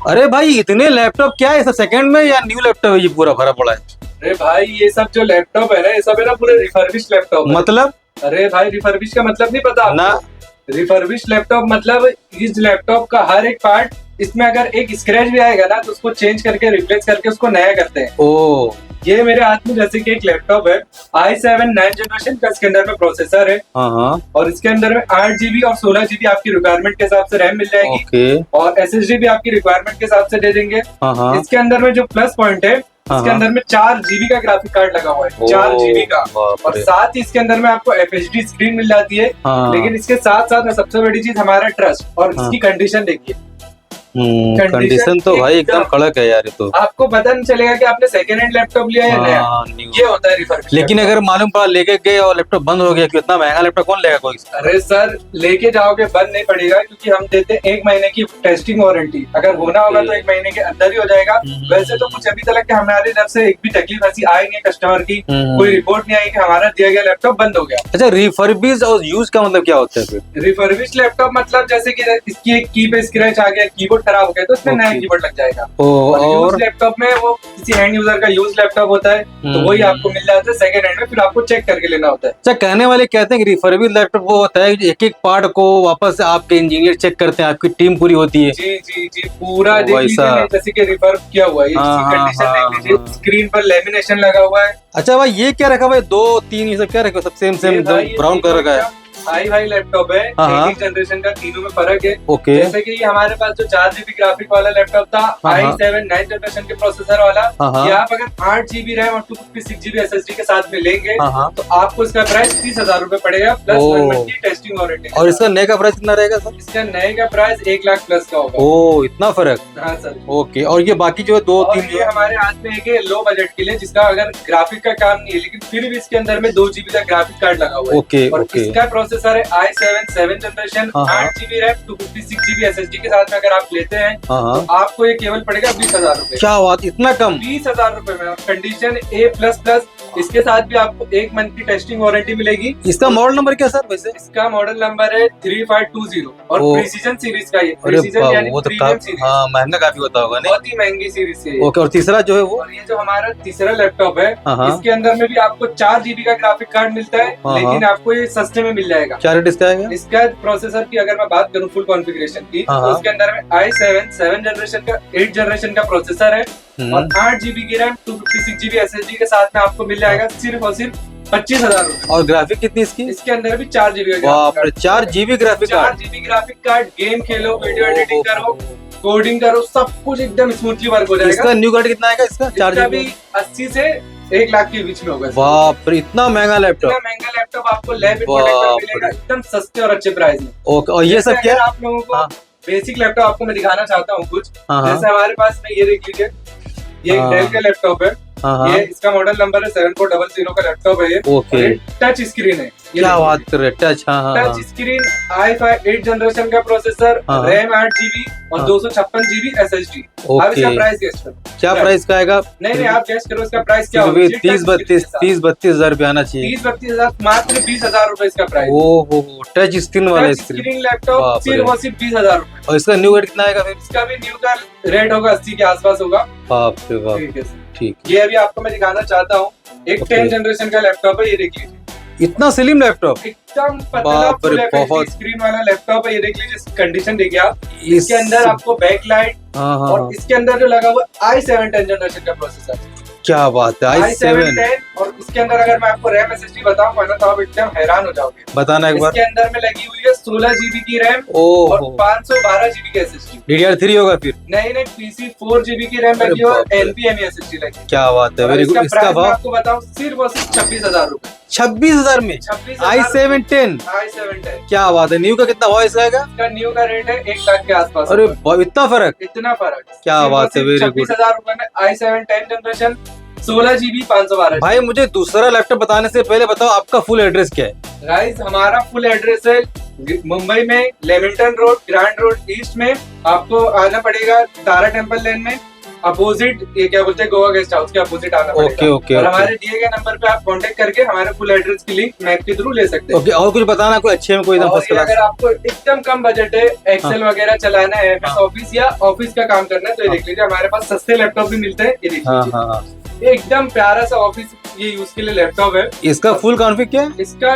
अरे भाई इतने लैपटॉप क्या है, सब सेकंड में या न्यू लैपटॉप है ये पूरा भरा पड़ा है? अरे भाई ये सब जो लैपटॉप है ना, ये सब है ना पूरे रिफर्बिश लैपटॉप है। मतलब अरे भाई रिफर्बिश का मतलब नहीं पता ना। आपको? रिफर्बिश लैपटॉप मतलब इस लैपटॉप का हर एक पार्ट, इसमें अगर एक स्क्रैच भी आएगा ना तो उसको चेंज करके रिप्लेस करके उसको नया करते हैं। ओ ये मेरे हाथ में जैसे कि एक लैपटॉप है i7 9 जनरेशन का, इसके अंदर में प्रोसेसर है हाँ हाँ और इसके अंदर में 8 GB और 16 GB आपकी रिक्वायरमेंट के हिसाब से रैम मिल जाएगी ओके और SSD भी आपकी रिक्वायरमेंट के हिसाब से दे देंगे। हाँ हाँ इसके अंदर में जो प्लस पॉइंट है, इसके अंदर में 4 GB का ग्राफिक कार्ड लगा हुआ है, 4 GB का। बाप और रे। साथ ही इसके अंदर में आपको FHD स्क्रीन मिल जाती है। हाँ। लेकिन इसके साथ साथ में सबसे बड़ी चीज हमारा ट्रस्ट और हाँ। इसकी कंडीशन देखिए। कंडीशन तो भाई एकदम कड़क है यार ये तो। आपको पता नहीं चलेगा कि आपने सेकेंड हैंड लैपटॉप लिया या नया। हाँ, new। ये होता है रिफर्बिश। लेकिन अगर मालूम पड़ा लेके गए और लैपटॉप बंद हो गया, कि इतना महंगा लैपटॉप कौन लेगा कोई? अरे सर लेके जाओगे बंद नहीं पड़ेगा, क्योंकि हम देते हैं 1 महीने की टेस्टिंग वारंटी। अगर होना होगा तो 1 महीने के अंदर ही हो जाएगा। वैसे तो कुछ अभी तक हमारी तरफ से एक भी तकलीफ ऐसी आई नहीं है कस्टमर की, कोई रिपोर्ट नहीं आई कि हमारा दिया गया लैपटॉप बंद हो गया। अच्छा, रिफर्बिश और यूज का मतलब क्या होता है फिर? रिफर्बिश लैपटॉप मतलब जैसे कि इसकी एक की पे स्क्रैच आ गया, कीबोर्ड खराब हो गया तो इसमें नया कीबोर्ड लग जाएगा। और यूज लैपटॉप में वो किसी हैंड यूजर का यूज लैपटॉप होता है तो वही आपको मिल जाता है सेकंड हैंड में, फिर आपको चेक करके लेना होता है। अच्छा, कहने वाले कहते हैं कि रिफर्बिश लैपटॉप वो होता है एक एक पार्ट को वापस आपके इंजीनियर चेक करते हैं, आपकी टीम पूरी होती है। जी जी जी, पूरा देख वैसा। लीजिए, जैसे कि रिफर्ब किया हुआ है, हाँ, इसकी कंडीशन हाँ, देख लीजिए, हाँ। स्क्रीन पर लेमिनेशन लगा हुआ है। अच्छा भाई, ये क्या रखा भाई? 2 3 ये सब क्या रखा? सब सेम सेम ब्राउन कलर का है। हाई फाई लैपटॉप है, हाँ, एक जनरेशन का, तीनों में फर्क है। ओके। जैसे कि ये हमारे पास जो 4 GB ग्राफिक वाला लैपटॉप था, हाँ, i7 9 जनरेशन के प्रोसेसर वाला, हाँ, ये आप अगर 8 GB रैम और 256 GB SSD के साथ में लेंगे हाँ। तो आपको इसका प्राइस 30,000 रुपए पड़ेगा, प्लस ओ। 1 मंथ की टेस्टिंग वारंटी। और इसका नए का प्राइस कितना रहेगा सर? इसका नए का प्राइस 1 लाख प्लस का होगा। ओ, इतना फर्क। हाँ सर। ओके। और ये बाकी जो है 2 और 3 ये हमारे हाथ में एक है लो बजट के लिए, जिसका अगर ग्राफिक का काम नहीं है लेकिन फिर भी इसके अंदर में 2 GB का ग्राफिक कार्ड लगा हुआ है। ओके और ओके। इसका प्रोसेसर है i7 7 जनरेशन, हाँ, हाँ। 8 GB रैम 256 GB SSD के साथ में अगर आप लेते हैं हाँ हाँ। तो आपको ये केवल पड़ेगा 20,000 रुपए। क्या बात, इतना कम? 20,000 रुपए में कंडीशन A++। इसके साथ भी आपको 1 मंथ की टेस्टिंग वारंटी मिलेगी। इसका मॉडल नंबर क्या सर वैसे? इसका मॉडल नंबर है 3520 और ओ। प्रिसीजन सीरीज का ये। अरे प्रिसीजन यानी वो तो प्रीमियम सीरीज, हाँ, महंगा काफी होता होगा नहीं? बहुत ही महंगी सीरीज है ये। ओके। और तीसरा जो है वो? और ये जो हमारा तीसरा लैपटॉप है, हाँ, हाँ। इसके अंदर में भी आपको 4 GB का ग्राफिक कार्ड मिलता है, हाँ, लेकिन आपको ये सस्ते में मिल जाएगा। क्या रेट इसका है? इसका प्रोसेसर की अगर मैं बात करूं फुल कॉन्फ़िगरेशन की, हाँ, तो हाँ। इसके अंदर में i7 7 जनरेशन का 8 जनरेशन का प्रोसेसर है और 8 GB की रैम 256 GB SSD के साथ में आपको मिल जाएगा सिर्फ और सिर्फ 25,000 रुपए। और ग्राफिक कितनी इसकी? इसके अंदर भी 4 GB का बाप रे, 4 GB graphic 4 card. GB graphic card, game खेलो, वीडियो एडिटिंग करो, कोडिंग करो, सब कुछ एकदम स्मूथली वर्क हो जाएगा। इसका न्यू कार्ड कितना आएगा इसका? 4 इसका GB? भी 80 से 1 लाख के बीच में होगा। बाप रे, इतना महंगा लैपटॉप। इतना महंगा लैपटॉप आपको लैब प्रोडक्ट बाप मिलेगा रे। एकदम सस्ते और अच्छे प्राइस में। ओके। और ये जैसे सब क्या? अगर आप लोगों को हाँ। बेसिक लैपटॉप आपको मैं दिखाना चाहता हूँ कुछ। हाँ, हाँ। जैसे हमारे पास में ये देख लीजिए, ये एक हाँ। डेल का लैपटॉप है। हाँ हाँ। ये इसका मॉडल नंबर है 7400 का लैपटॉप है ये। ओके। टच स्क्रीन है। ये क्या देखिए। बात कर रहे, टच? हाँ हाँ टच स्क्रीन, i5 8 जनरेशन का प्रोसेसर, हाँ। रैम 8 GB और हाँ। 256 GB SSD। ओके। अब इसका प्राइस गेस करो। क्या प्राइस का आएगा? नहीं आप गेस करो इसका प्राइस क्या होगा। 30-32 हजार रुपये आना चाहिए। 30-32 हजार, मात्र 20,000 रुपए इसका प्राइस। ओहो, टच स्क्रीन वाला स्क्रीन। स्क्रीन लैपटॉप बाप रे। सिर्फ और सिर्फ 20,000 रुपए। और इसका न्यू रेट कितना आएगा फिर? इसका भी न्यू का रेट होगा 80 के आसपास होगा। बाप रे बाप। ठीक है सर। ठीक। ये अभी आपको मैं दिखाना चाहता हूँ, एक ओके। 10 जनरेशन का लैपटॉप है, ये देख लीजिए, इतना स्लिम लैपटॉप? एकदम पतला बाप रे, फुल बहुत। स्क्रीन वाला लैपटॉप है। ये देख लीजिए कंडीशन देखिए आप। इस- इसके अंदर आपको बैक लाइट हाँ हाँ और हाँ। इसके अंदर जो लगा हुआ i7 10 जनरेशन का प्रोसेसर, क्या बात है, i7 i7। 10। और इसके अंदर अगर मैं आपको रैम SSD बताऊं ना तो आप एकदम हैरान हो जाओगे। बताना एक बार। इसके अंदर में लगी हुई है 16 GB की रैम और ओहो, 512 GB की SSD। DDR3 होगा फिर? नहीं PC 4 GB की रैम अरे लगी और बाप रे। NVMe SSD लगी। क्या बात है, और वेरी गुड। इसका इसका प्राइस मैं भाव आपको बताऊं सिर्फ और सिर्फ 26,000 रुपए। 26,000 में? 26,000 i7 10। i7 10 क्या बात है। न्यू का कितना हुआ इसका? का न्यू का रेट है 1 लाख के आसपास। अरे इतना फर्क? इतना फर्क। क्या बात है, very good। 26,000 रुपए में i7 10 जनरेशन 16 GB 512। भाई मुझे दूसरा लैपटॉप बताने से पहले बताओ आपका फुल एड्रेस क्या है? गाइस हमारा फुल एड्रेस है मुंबई में Lamington road, grand road east में। आपको आना पड़ेगा तारा टेम्पल लेन में। अपोजिट, ये क्या बोलते हैं, गोवा गेस्ट हाउस के अपोजिट आना पड़ेगा। ओके और हमारे दिए गए नंबर पे आप कांटेक्ट करके हमारे फुल एड्रेस की लिंक मैप के थ्रू ले सकते हैं। ओके, और कुछ बताना, कोई अच्छे में कोई एकदम और फर्स्ट ये क्लास। अगर आपको एकदम कम बजट है, एक्सेल वगैरह चलाना है, ऑफिस या ऑफिस का काम करना है, तो ये देख लीजिए हमारे पास सस्ते लैपटॉप भी मिलते हैं। ये देख हाँ लीजिए, हाँ हाँ, ये एकदम प्यारा सा ऑफिस ये यूज के लिए लैपटॉप है। इसका फुल कॉन्फ़िग क्या है?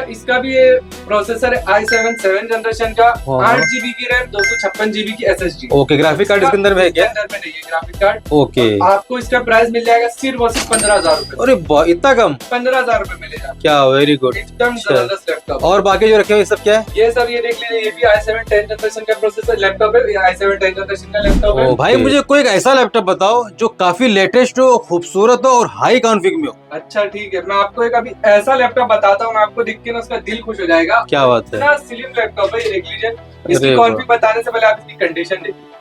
इसका भी ये प्रोसेसर है i7 7 जनरेशन का, हाँ। 8 GB की रैम, 256 GB की SSD। ओके, ग्राफिक कार्ड इसके अंदर में है क्या? अंदर में नहीं है ग्राफिक कार्ड। ओके, आपको इसका प्राइस मिल जाएगा सिर्फ और सिर्फ 15,000 रूपए। अरे इतना कम? 15,000 रूपए मिलेगा। क्या, वेरी गुड। एकदम जबरदस्त लैपटॉप। और बाकी जो रखे हुए सब क्या है? ये सब ये देख लीजिए, ये भी i7 10 जनरेशन का प्रोसेसर लैपटॉप है, ये i7 10 जनरेशन का लैपटॉप है। ओ भाई, मुझे कोई एक ऐसा लैपटॉप बताओ जो काफी लेटेस्ट हो, खूबसूरत हो और हाई कॉन्फ़िग में हो। अच्छा ठीक है, मैं आपको एक अभी ऐसा लैपटॉप बताता हूँ, आपको देख के ना उसका दिल खुश हो जाएगा। क्या बात है? इतना स्लिम लैपटॉप है, ये देख लीजिए। इसकी अरे कॉन्फ़िग बताने से पहले आप इसकी कंडीशन देखिए।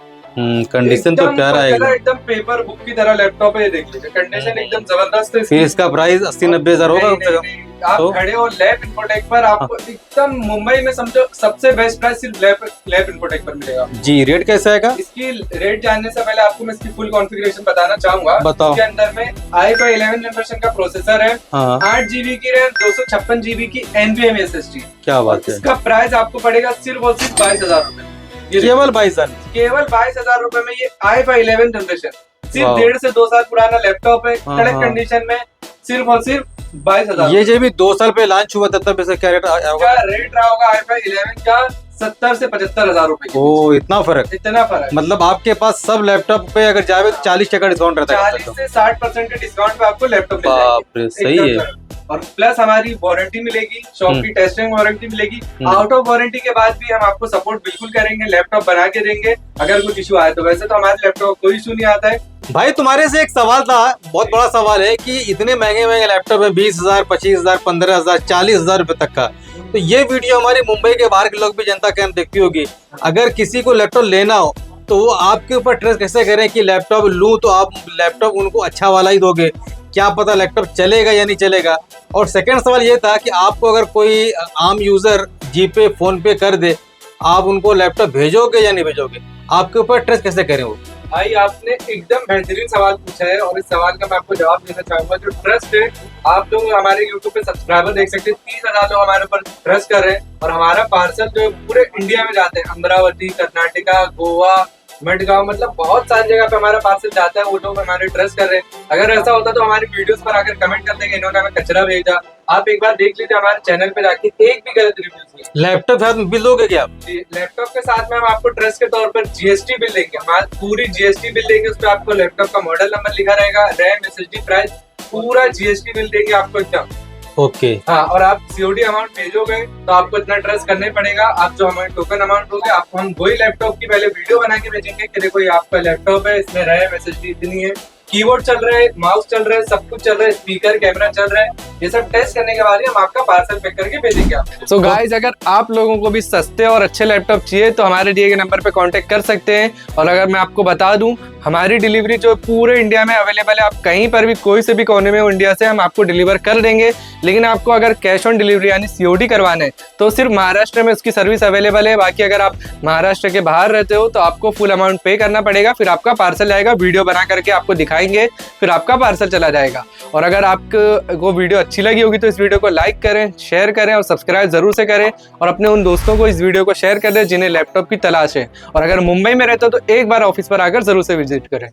कंडीशन तो एकदम प्यारा है पतला, एकदम। एकदम पेपर बुक की तरह लैपटॉप है, ये देख लीजिए। कंडीशन एकदम जबरदस्त है इसकी। फिर इसका प्राइस 80-90 हजार होगा नहीं, कम से नहीं, कम? नहीं। आप तो? खड़े हो लैप इन्फोटेक पर, आपको एकदम मुंबई में समझो सबसे बेस्ट प्राइस सिर्फ लैप इन्फोटेक पर मिलेगा। जी, रेट कैसा है? इसकी रेट जानने से पहले आपको मैं इसकी फुल कॉन्फ़िगरेशन बताना चाहूंगा। बताओ। इसके अंदर में i5 11 जनरेशन का प्रोसेसर है, हाँ, 8 GB की रैम, 256 GB की NVMe SSD। क्या बात है? इसका प्राइस आपको पड़ेगा सिर्फ और सिर्फ 22,000 रूपए। केवल 22,000? केवल 22,000 रूपए में ये i5 11 जनरेशन, सिर्फ वाह। 1.5 से 2 साल पुराना लैपटॉप है, हाँ, कड़क हाँ। कंडीशन में, सिर्फ और सिर्फ 22,000। ये जब भी 2 साल पहले लॉन्च हुआ था तब इसका क्या रेट आया होगा? का रेट रहा होगा i5 11 का 70 से 75,000 रूपए के ओ, इतना फर्क? बीच। इतना फर्क। मतलब आपके पास सब लैपटॉप पे अगर जावे तो 40% डिस्काउंट रहता है? 40 से 60% के डिस्काउंट पे आपको लैपटॉप मिल जाएगा। बाप रे, सही है। और प्लस हमारी वारंटी मिलेगी, शॉप की टेस्टिंग वारंटी मिलेगी। आउट ऑफ वारंटी के बाद भी हम आपको सपोर्ट बिल्कुल करेंगे, लैपटॉप बना के देंगे अगर कुछ इशू आए तो। वैसे तो हमारे लैपटॉप कोई इशू नहीं आता है। भाई, तुम्हारे से एक सवाल था, बहुत बड़ा सवाल है कि इतने महंगे महंगे लैपटॉप है, 20,000, 25,000, 15,000, 40,000 रुपए तक का। तो ये वीडियो हमारे मुंबई के बाहर के लोग भी, जनता कैंप देखती होगी। अगर किसी को लैपटॉप लेना हो तो वो आपके ऊपर ट्रस्ट कैसे करें कि लैपटॉप लूं तो आप लैपटॉप उनको अच्छा वाला ही दोगे? क्या पता लैपटॉप चलेगा या नहीं चलेगा। और सेकंड सवाल ये था कि आपको अगर कोई आम यूजर जीपे फोन पे कर दे, आप उनको लैपटॉप भेजोगे या नहीं भेजोगे? आपके ऊपर ट्रस्ट कैसे करें वो? भाई आपने एकदम बेहतरीन सवाल पूछा है और इस सवाल का मैं आपको जवाब देना चाहूंगा। जो ट्रस्ट है, आप लोग हमारे यूट्यूब पे सब्सक्राइबर देख सकते हैं, 30,000 लोग हमारे ऊपर ट्रस्ट कर रहे हैं। और हमारा पार्सल जो है पूरे इंडिया में जाते हैं, अमरावती, कर्नाटका, गोवा, मडगांव, मतलब बहुत सारी जगह पे हमारा पार्सल जाता है। वो लोग हमारे ट्रस्ट कर रहे हैं। अगर ऐसा होता तो हमारी वीडियोस पर आकर कमेंट कर देंगे इन्होंने हमें कचरा भेजा। आप एक बार देख लीजिए हमारे चैनल पे जाके, एक भी गलत रिव्यूज नहीं। लैपटॉप साथ में बिल दोगे क्या आप? लैपटॉप के साथ में हम आपको ट्रस्ट के तौर पर जीएसटी बिल देंगे, हमारी पूरी जीएसटी बिल देंगे। उस पर आपको लैपटॉप का मॉडल नंबर लिखा रहेगा, रैम, SSD, प्राइस, पूरा जीएसटी बिल देंगे आपको एकदम। ओके। हाँ, और आप सीओडी अमाउंट भेजोगे तो आपको इतना ट्रस्ट करना ही पड़ेगा। आप जो हमारे टोकन अमाउंट दोगे, आपको हम वही लैपटॉप की पहले वीडियो बना के भेजेंगे कि देखो ये आपका लैपटॉप है, इसमें रैम, SSD इतनी है, कीबोर्ड चल रहा है, माउस चल रहा है, सब कुछ चल रहा है, स्पीकर, कैमरा चल रहा है। ये सब टेस्ट करने के बाद ही हम आपका पार्सल पैक करके भेजेंगे आपको। सो गाइस, अगर आप लोगों को भी सस्ते और अच्छे लैपटॉप चाहिए तो हमारे दिए गए नंबर पे कांटेक्ट कर सकते हैं। और अगर मैं आपको बता दूं, हमारी डिलीवरी जो पूरे इंडिया में अवेलेबल है, आप कहीं पर भी कोई से भी कोने में हो इंडिया से, हम आपको डिलीवर कर देंगे। लेकिन आपको अगर कैश ऑन डिलीवरी यानी COD करवाना है तो सिर्फ महाराष्ट्र में उसकी सर्विस अवेलेबल है। बाकी अगर आप महाराष्ट्र के बाहर रहते हो तो आपको फुल अमाउंट पे करना पड़ेगा, फिर आपका पार्सल आएगा, वीडियो बना करके आपको दिखाएंगे, फिर आपका पार्सल चला जाएगा। और अगर आपको वीडियो अच्छी लगी होगी तो इस वीडियो को लाइक करें, शेयर करें और सब्सक्राइब जरूर से करें। और अपने उन दोस्तों को इस वीडियो को शेयर कर दें जिन्हें लैपटॉप की तलाश है। और अगर मुंबई में रहते हो तो एक बार ऑफिस पर आकर जरूर से विजिट करें।